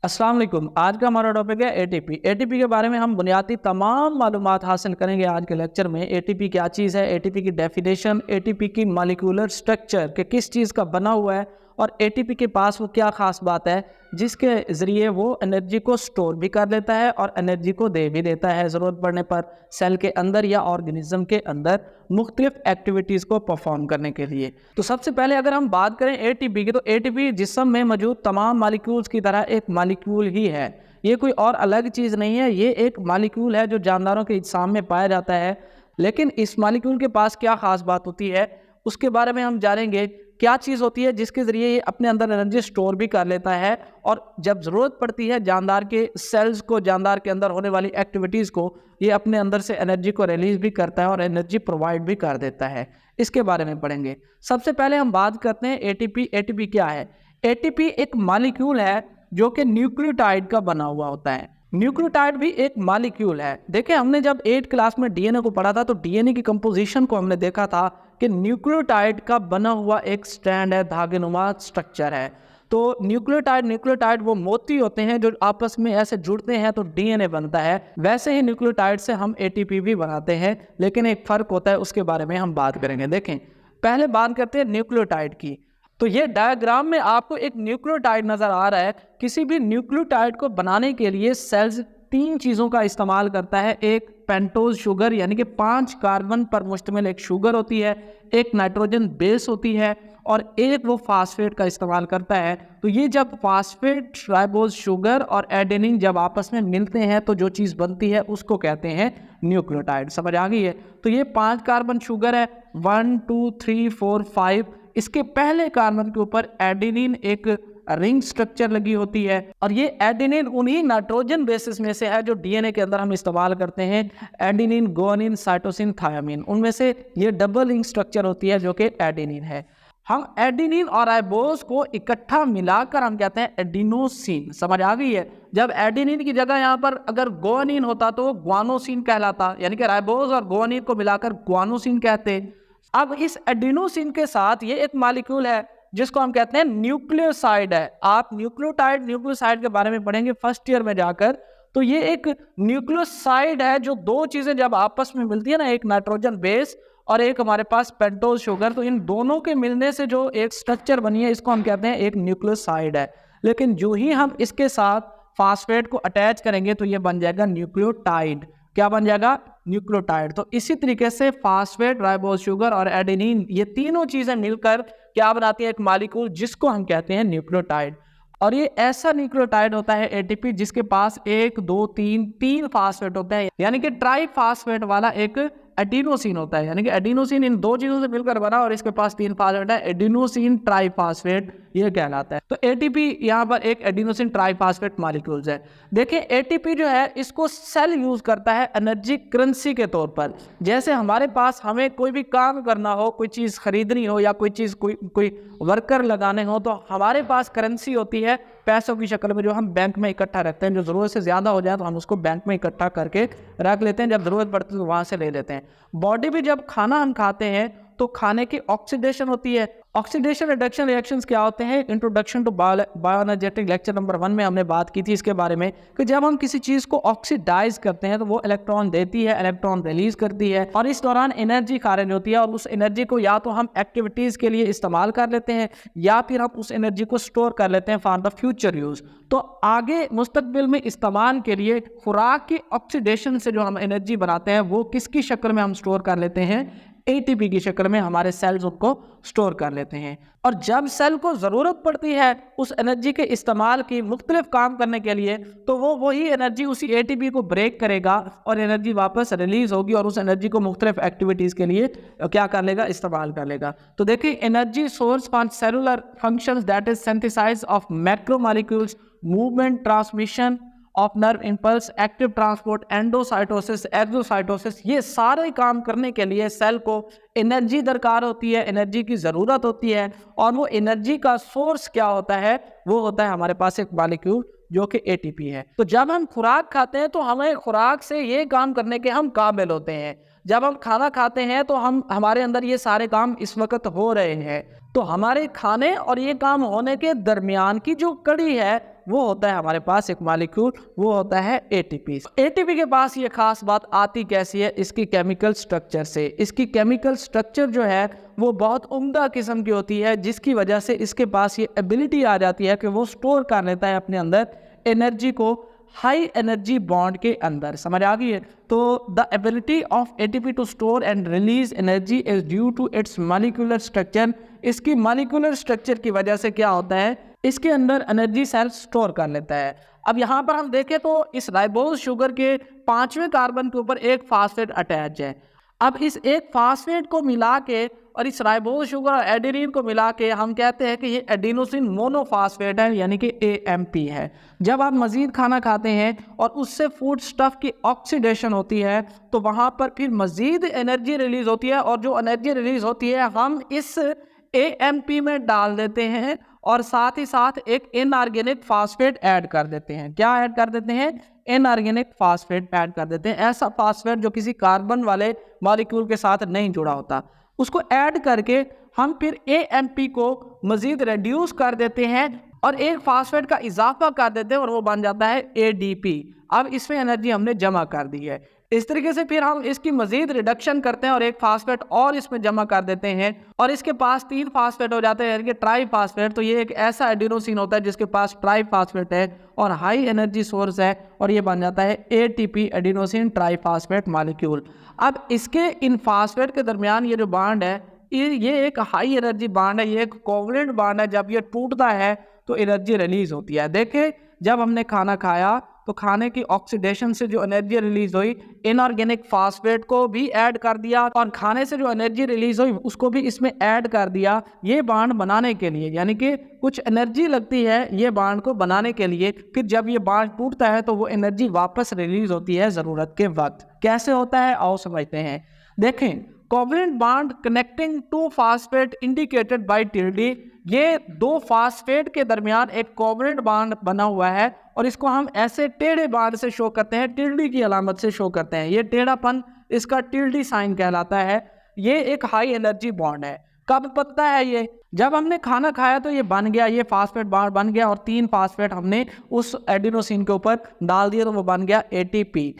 अस्सलाम वालेकुम। आज का हमारा टॉपिक है एटीपी। एटीपी के बारे में हम बुनियादी तमाम मालूमात हासिल करेंगे आज के लेक्चर में। एटीपी क्या चीज़ है, एटीपी की डेफिनेशन, एटीपी की मॉलिक्यूलर स्ट्रक्चर कि किस चीज़ का बना हुआ है और एटीपी के पास वो क्या ख़ास बात है जिसके ज़रिए वो एनर्जी को स्टोर भी कर लेता है और एनर्जी को दे भी देता है ज़रूरत पड़ने पर सेल के अंदर या ऑर्गेनिज्म के अंदर मुख्तलिफ एक्टिविटीज़ को परफॉर्म करने के लिए। तो सबसे पहले अगर हम बात करें एटीपी की, तो एटीपी जिस्म में मौजूद तमाम मॉलिक्यूल्स की तरह एक मॉलिक्यूल ही है। ये कोई और अलग चीज़ नहीं है, ये एक मॉलिक्यूल है जो जानदारों के अजसाम में पाया जाता है। लेकिन इस मॉलिक्यूल के पास क्या ख़ास बात होती है उसके बारे में हम जानेंगे। क्या चीज़ होती है जिसके ज़रिए ये अपने अंदर एनर्जी स्टोर भी कर लेता है और जब ज़रूरत पड़ती है जानदार के सेल्स को, जानदार के अंदर होने वाली एक्टिविटीज़ को, ये अपने अंदर से एनर्जी को रिलीज़ भी करता है और एनर्जी प्रोवाइड भी कर देता है। इसके बारे में पढ़ेंगे। सबसे पहले हम बात करते हैं एटीपी। एटीपी क्या है? एटीपी एक मॉलिक्यूल है जो कि न्यूक्लियोटाइड का बना हुआ होता है। न्यूक्लियोटाइड भी एक मॉलिक्यूल है। देखिए, हमने जब 8 क्लास में डीएनए को पढ़ा था तो डीएनए की कंपोजिशन को हमने देखा था कि न्यूक्लियोटाइड का बना हुआ एक स्ट्रैंड है, धागेनुमा स्ट्रक्चर है। तो न्यूक्लियोटाइड वो मोती होते हैं जो आपस में ऐसे जुड़ते हैं तो डीएनए बनता है। वैसे ही न्यूक्लियोटाइड से हम एटीपी भी बनाते हैं, लेकिन एक फ़र्क होता है, उसके बारे में हम बात करेंगे। देखें, पहले बात करते हैं न्यूक्लियोटाइड की। तो ये डायग्राम में आपको एक न्यूक्लियोटाइड नज़र आ रहा है। किसी भी न्यूक्लियोटाइड को बनाने के लिए सेल्स 3 चीज़ों का इस्तेमाल करता है। एक पेंटोज शुगर यानी कि 5 कार्बन पर मुश्तमिल एक शुगर होती है, एक नाइट्रोजन बेस होती है और एक वो फास्फेट का इस्तेमाल करता है। तो ये जब फास्फेट, राइबोज शुगर और एडेनिन जब आपस में मिलते हैं तो जो चीज़ बनती है उसको कहते हैं न्यूक्लियोटाइड। समझ आ गई है? तो ये 5 कार्बन शुगर है, 1 2 3 4 5। इसके पहले कार्बन के ऊपर एडेनिन एक रिंग स्ट्रक्चर लगी होती है और ये एडेनिन उन्हीं नाइट्रोजन बेसिस में से है जो डीएनए के अंदर हम इस्तेमाल करते हैं। एडेनिन, गुआनिन, साइटोसिन, थायामीन, उनमें से ये डबल रिंग स्ट्रक्चर होती है जो कि एडेनिन है। हम एडेनिन और राइबोज को इकट्ठा मिलाकर हम कहते हैं एडिनोसिन। समझ आ गई है? जब एडेनिन की जगह यहाँ पर अगर गुआनिन होता तो ग्वानोसिन कहलाता, यानी कि राइबोज और गुआनिन को मिलाकर ग्वानोसिन कहते। अब इस एडिनोसिन के साथ ये एक मॉलिक्यूल है जिसको हम कहते हैं न्यूक्लियोसाइड है। आप न्यूक्लियोसाइड के बारे में पढ़ेंगे फर्स्ट ईयर में जाकर। तो ये एक न्यूक्लियोसाइड है जो 2 चीजें जब आपस में मिलती है ना, एक नाइट्रोजन बेस और एक हमारे पास पेंटोज शुगर, तो इन दोनों के मिलने से जो एक स्ट्रक्चर बनी है इसको हम कहते हैं एक न्यूक्लियोसाइड है। लेकिन जो ही हम इसके साथ फास्फेट को अटैच करेंगे तो ये बन जाएगा न्यूक्लियोटाइड। क्या बन जाएगा? न्यूक्लियोटाइड। तो इसी तरीके से फास्फेट, राइबोज शुगर और एडेनिन, ये तीनों चीजें मिलकर क्या बनाती है? एक मॉलिक्यूल जिसको हम कहते हैं न्यूक्लियोटाइड। और ये ऐसा न्यूक्लियोटाइड होता है एटीपी जिसके पास 1 2 3 फास्फेट होते हैं, यानी कि ट्राई फास्फेट वाला एक एडिनोसिन होता है। यानी कि एडिनोसिन इन 2 चीजों से मिलकर बना और इसके पास 3 फास्फेट है, एडिनोसिन ट्राईफास्फेट ये कहलाता है। तो एटीपी यहाँ पर एक एडिनोसिन ट्राईफास्फेट मॉलिक्यूल्स है। देखिए, एटीपी जो है इसको सेल यूज करता है एनर्जी करेंसी के तौर पर। जैसे हमारे पास हमें कोई भी काम करना हो, कोई चीज़ खरीदनी हो या कोई वर्कर लगाने हो, तो हमारे पास करेंसी होती है पैसों की शक्ल में जो हम बैंक में इकट्ठा रखते हैं। जो ज़रूरत से ज़्यादा हो जाए तो हम उसको बैंक में इकट्ठा करके रख लेते हैं, जब ज़रूरत पड़ती है तो वहाँ से ले लेते हैं। बॉडी भी जब खाना हम खाते हैं तो खाने की ऑक्सीडेशन होती है। ऑक्सीडेशन रिडक्शन रिएक्शंस क्या होते हैं? इंट्रोडक्शन टू बायोएनर्जेटिक लेक्चर नंबर 1 में हमने बात की थी इसके बारे में कि जब हम किसी चीज़ को ऑक्सीडाइज करते हैं तो वो इलेक्ट्रॉन देती है, इलेक्ट्रॉन रिलीज करती है और इस दौरान एनर्जी खारिज होती है और उस एनर्जी को या तो हम एक्टिविटीज़ के लिए इस्तेमाल कर लेते हैं या फिर हम उस एनर्जी को स्टोर कर लेते हैं फॉर द फ्यूचर यूज़। तो आगे मुस्तकबिल में इस्तेमाल के लिए खुराक की ऑक्सीडेशन से जो हम एनर्जी बनाते हैं वो किसकी शक्ल में हम स्टोर कर लेते हैं? एटीपी की शक्ल में हमारे सेल्स उनको स्टोर कर लेते हैं। और जब सेल को ज़रूरत पड़ती है उस एनर्जी के इस्तेमाल की मुख्तलिफ काम करने के लिए, तो वो वही एनर्जी उसी एटीपी को ब्रेक करेगा और एनर्जी वापस रिलीज होगी और उस एनर्जी को मुख्तलिफ एक्टिविटीज़ के लिए क्या कर लेगा? इस्तेमाल कर लेगा। तो देखिए, energy source for cellular functions that is synthesize of macromolecules, movement, transmission of nerve impulse, active transport, endocytosis, exocytosis, ये सारे काम करने के लिए सेल को एनर्जी दरकार होती है, एनर्जी की ज़रूरत होती है। और वो एनर्जी का सोर्स क्या होता है? वो होता है हमारे पास एक मॉलिक्यूल जो कि एटीपी है। तो जब हम खुराक खाते हैं तो हमें खुराक से ये काम करने के हम काबिल होते हैं। जब हम खाना खाते हैं तो हमारे अंदर ये सारे काम इस वक्त हो रहे हैं। तो हमारे खाने और ये काम होने के दरमियान की जो कड़ी है वो होता है हमारे पास एक मॉलिक्यूल, वो होता है एटीपी। एटीपी के पास ये खास बात आती कैसी है, इसकी केमिकल स्ट्रक्चर से। इसकी केमिकल स्ट्रक्चर जो है वो बहुत उम्दा किस्म की होती है, जिसकी वजह से इसके पास ये एबिलिटी आ जाती है कि वो स्टोर कर लेता है अपने अंदर एनर्जी को हाई एनर्जी बॉन्ड के अंदर। समझ आ गई है? तो the ability of ATP to store and release energy is due to its molecular structure. इसकी मॉलिक्यूलर स्ट्रक्चर की वजह से क्या होता है, इसके अंदर एनर्जी सेल स्टोर कर लेता है। अब यहाँ पर हम देखें तो इस राइबोज शुगर के 5वें कार्बन के ऊपर एक फास्फेट अटैच है। अब इस एक फास्फेट को मिला के और इस राइबोज शुगर और एडेनिन को मिला के हम कहते हैं कि ये एडिनोसिन मोनोफास्फेट है, यानी कि AMP है। जब आप मज़ीद खाना खाते हैं और उससे फूड स्टफ की ऑक्सीडेशन होती है तो वहाँ पर फिर मज़ीद एनर्जी रिलीज़ होती है, और जो एनर्जी रिलीज़ होती है हम इस AMP में डाल देते हैं और साथ ही साथ एक इनऑर्गेनिक फास्फेट ऐड कर देते हैं। क्या ऐड कर देते हैं? इनऑर्गेनिक फास्फेट ऐड कर देते हैं। ऐसा फास्फेट जो किसी कार्बन वाले मॉलिक्यूल के साथ नहीं जुड़ा होता, उसको ऐड करके हम फिर AMP को मज़ीद रेड्यूस कर देते हैं और एक फास्फेट का इजाफा कर देते हैं और वो बन जाता है ADP। अब इसमें एनर्जी हमने जमा कर दी है। इस तरीके से फिर हम इसकी मज़ीद रिडक्शन करते हैं और एक फास्फेट और इसमें जमा कर देते हैं और इसके पास 3 फास्फेट हो जाते हैं, यानी कि ट्राई फास्फेट। तो ये एक ऐसा एडिनोसिन होता है जिसके पास ट्राई फास्फेट है और हाई एनर्जी सोर्स है, और ये बन जाता है ATP adenosine try phosphate molecule. अब इसके इन फास्फेट के दरमियान ये जो बॉन्ड है, ये एक हाई एनर्जी बॉन्ड है, ये एक कोवलेंट बॉन्ड है। जब ये टूटता है तो एनर्जी रिलीज होती है। देखिए, जब हमने खाना खाया तो खाने की ऑक्सीडेशन से जो एनर्जी रिलीज हुई, इनऑर्गेनिक फास्फेट को भी ऐड कर दिया और खाने से जो एनर्जी रिलीज हुई उसको भी इसमें ऐड कर दिया, ये बॉन्ड बनाने के लिए। यानी कि कुछ एनर्जी लगती है ये बॉन्ड को बनाने के लिए। फिर जब ये बॉन्ड टूटता है तो वो एनर्जी वापस रिलीज होती है ज़रूरत के वक्त। कैसे होता है आओ समझते हैं। देखें, covalent bond connecting to phosphate indicated by tilde. ये 2 फास्फेट के दरमियान एक कोवलेंट बॉन्ड बना हुआ है और इसको हम ऐसे टेढ़े बाण से शो करते हैं, टिल्डी की अलामत से शो करते हैं। ये टेढ़ापन इसका टिल्डी साइन कहलाता है। ये एक हाई एनर्जी बॉन्ड है। कब बनता है ये? जब हमने खाना खाया तो ये बन गया, ये फास्फेट बॉन्ड बन गया और 3 फास्फेट हमने उस एडिनोसिन के ऊपर डाल दिया तो वो बन गया ATP।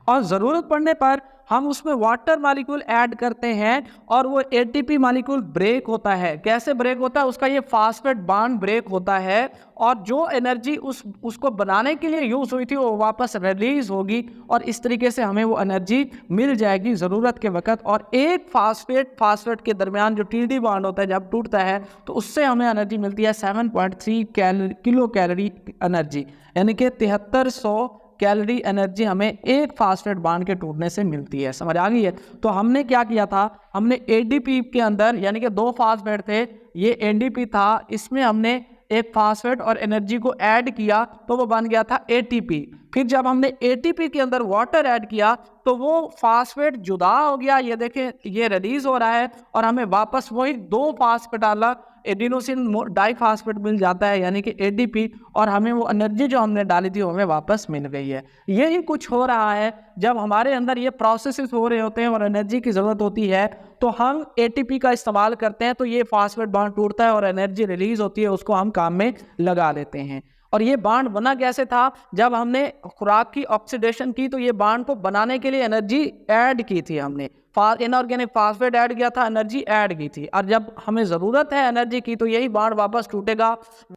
और ज़रूरत पड़ने पर हम उसमें वाटर मॉलिक्यूल ऐड करते हैं और वो ATP मॉलिक्यूल ब्रेक होता है। कैसे ब्रेक होता है? उसका ये फास्फेट बॉन्ड ब्रेक होता है और जो एनर्जी उसको बनाने के लिए यूज़ हुई थी वो वापस रिलीज होगी और इस तरीके से हमें वो एनर्जी मिल जाएगी ज़रूरत के वक्त। और एक फास्फेट के दरमियान जो TD बॉन्ड होता है जब टूटता है तो उससे हमें एनर्जी मिलती है 7.3 किलो कैलोरी एनर्जी, यानी कि 7300 कैलोरी एनर्जी हमें एक फास्फेट बॉन्ड के टूटने से मिलती है। समझ आ गई है? तो हमने क्या किया था, हमने ADP के अंदर, यानी कि 2 फास्फेट थे, ये ADP था, इसमें हमने एक फास्फेट और एनर्जी को ऐड किया तो वो बन गया था ATP। फिर जब हमने ATP के अंदर वाटर ऐड किया तो वो फास्फेट जुदा हो गया। ये देखें, ये रिलीज हो रहा है और हमें वापस वही 2 फास्फेट वाला एडिनोसिन डाइफास्फेट मिल जाता है, यानी कि ADP, और हमें वो एनर्जी जो हमने डाली थी वो हमें वापस मिल गई है। यही कुछ हो रहा है जब हमारे अंदर ये प्रोसेसेस हो रहे होते हैं और एनर्जी की ज़रूरत होती है तो हम ATP का इस्तेमाल करते हैं, तो ये फास्फेट बॉन्ड टूटता है और एनर्जी रिलीज होती है, उसको हम काम में लगा लेते हैं। और ये बॉन्ड बना कैसे था? जब हमने खुराक की ऑक्सीडेशन की तो ये बॉन्ड को बनाने के लिए एनर्जी ऐड की थी, हमने इनऑर्गेनिक फास्फेट ऐड किया था, एनर्जी ऐड की थी, और जब हमें ज़रूरत है एनर्जी की तो यही बॉन्ड वापस टूटेगा।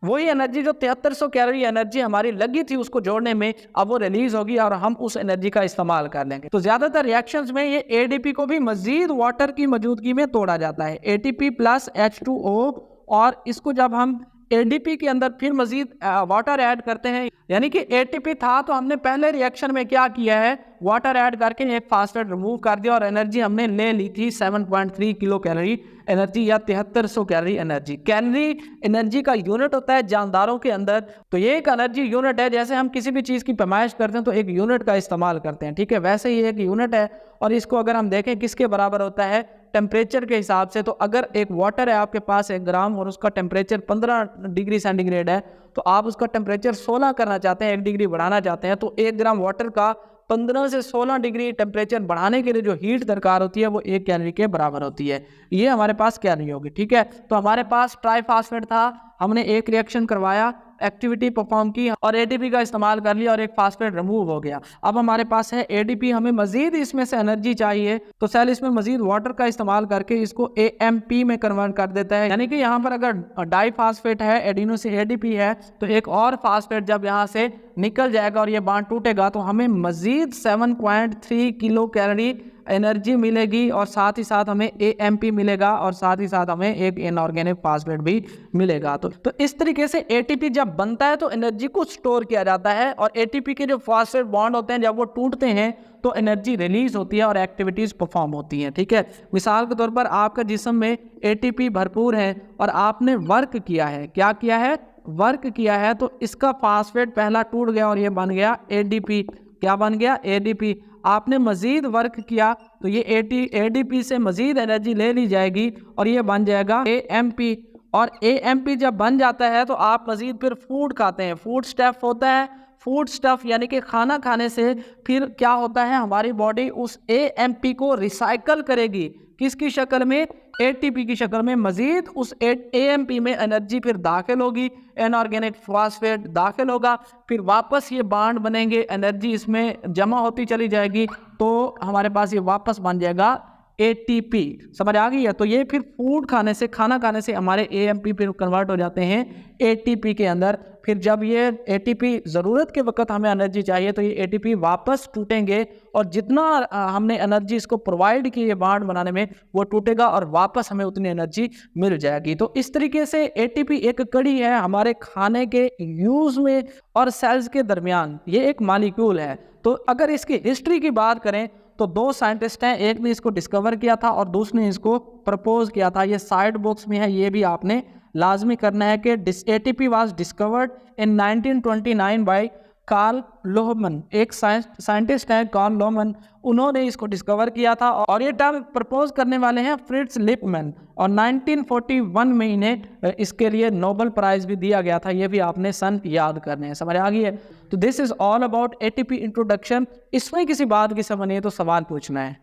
वही एनर्जी जो 7300 कैलोरी एनर्जी हमारी लगी थी उसको जोड़ने में, अब वो रिलीज होगी और हम उस एनर्जी का इस्तेमाल कर लेंगे। तो ज़्यादातर रिएक्शंस में ये ADP को भी मज़ीद वाटर की मौजूदगी में तोड़ा जाता है, ATP प्लस H2O, और इसको जब हम ADP के अंदर फिर मजीद वाटर ऐड करते हैं, यानी कि ATP था तो हमने पहले रिएक्शन में क्या किया है, वाटर ऐड करके एक फास्फेट रिमूव कर दिया और एनर्जी हमने ले ली थी 7.3 किलो कैलोरी एनर्जी या 7300 कैलोरी एनर्जी। कैलोरी एनर्जी का यूनिट होता है जानदारों के अंदर, तो ये एक एनर्जी यूनिट है। जैसे हम किसी भी चीज़ की पैमाइश करते हैं तो एक यूनिट का इस्तेमाल करते हैं, ठीक है, वैसे ही एक यूनिट है। और इसको अगर हम देखें किसके बराबर होता है, टेम्परेचर के हिसाब से। तो अगर एक वाटर है आपके पास 1 ग्राम और उसका टेम्परेचर 15 डिग्री सेंटीग्रेड है तो आप उसका टेम्परेचर 16 करना चाहते हैं, 1 डिग्री बढ़ाना चाहते हैं, तो 1 ग्राम वाटर का 15 से 16 डिग्री टेम्परेचर बढ़ाने के लिए जो हीट दरकार होती है वो 1 कैलोरी के बराबर होती है। ये हमारे पास कैलोरी होगी, ठीक है। तो हमारे पास ट्राईफास्फेट था, हमने एक रिएक्शन करवाया, एक्टिविटी परफॉर्म की और एटीपी का इस्तेमाल कर लिया और एक फास्फेट रिमूव हो गया। अब हमारे पास है एडीपी, हमें मजीद इसमें से एनर्जी चाहिए तो सेल इसमें मजीद वाटर का इस्तेमाल करके इसको एएमपी में कन्वर्ट कर देता है। यानी कि यहाँ पर अगर डाइफास्फेट है, एडिनो से एडीपी है, तो एक और फास्फेट जब यहाँ से निकल जाएगा और ये बॉन्ड टूटेगा तो हमें मजीद 7.3 किलो कैलोरी एनर्जी मिलेगी और साथ ही साथ हमें एएमपी मिलेगा और साथ ही साथ हमें एक इनऑर्गेनिक फास्फेट भी मिलेगा। तो इस तरीके से एटीपी जब बनता है तो एनर्जी को स्टोर किया जाता है और एटीपी के जो फास्फेट बॉन्ड होते हैं जब वो टूटते हैं तो एनर्जी रिलीज होती है और एक्टिविटीज परफॉर्म होती हैं। ठीक है, मिसाल के तौर पर आपका जिस्म में एटीपी भरपूर है और आपने वर्क किया है, क्या किया है, वर्क किया है, तो इसका फास्फेट पहला टूट गया और ये बन गया एडीपी। क्या बन गया, एडीपी। आपने मजीद वर्क किया तो ये एडीपी से मजीद एनर्जी ले ली जाएगी और ये बन जाएगा एएमपी। और एएमपी जब बन जाता है तो आप मजीद फिर फूड खाते हैं, फूड स्टफ होता है, फूड स्टफ यानी कि खाना खाने से फिर क्या होता है, हमारी बॉडी उस एएमपी को रिसाइकल करेगी, किसकी शक्ल में, एटीपी की शक्ल में। मजीद उस एएमपी में एनर्जी फिर दाखिल होगी, इनऑर्गेनिक फास्फेट दाखिल होगा, फिर वापस ये बॉन्ड बनेंगे, एनर्जी इसमें जमा होती चली जाएगी तो हमारे पास ये वापस बन जाएगा एटीपी। समझ आ गई है। तो ये फिर फूड खाने से, खाना खाने से हमारे एएमपी फिर कन्वर्ट हो जाते हैं एटीपी के अंदर। फिर जब ये एटीपी ज़रूरत के वक्त हमें एनर्जी चाहिए तो ये एटीपी वापस टूटेंगे और जितना हमने एनर्जी इसको प्रोवाइड की है बॉन्ड बनाने में वो टूटेगा और वापस हमें उतनी एनर्जी मिल जाएगी। तो इस तरीके से एटीपी एक कड़ी है हमारे खाने के यूज़ में और सेल्स के दरमियान, ये एक मॉलिक्यूल है। तो अगर इसकी हिस्ट्री की बात करें तो दो साइंटिस्ट हैं, एक ने इसको डिस्कवर किया था और दूसरे ने इसको प्रपोज किया था। ये साइड बॉक्स में है, ये भी आपने लाजमी करना है कि ATP was discovered in 1929 by Karl Lohmann. एक साइंटिस्ट है कार्ल लोहमन, उन्होंने इसको डिस्कवर किया था और ये टर्म प्रपोज करने वाले हैं फ्रिट्ज लिपमैन और 1941 में इन्हें इसके लिए नोबेल प्राइज भी दिया गया था। ये भी आपने सन याद करने हैं। समझ आ गई है। तो this is all about ATP introduction. इसमें किसी बात की समझ नहीं है तो सवाल पूछना है।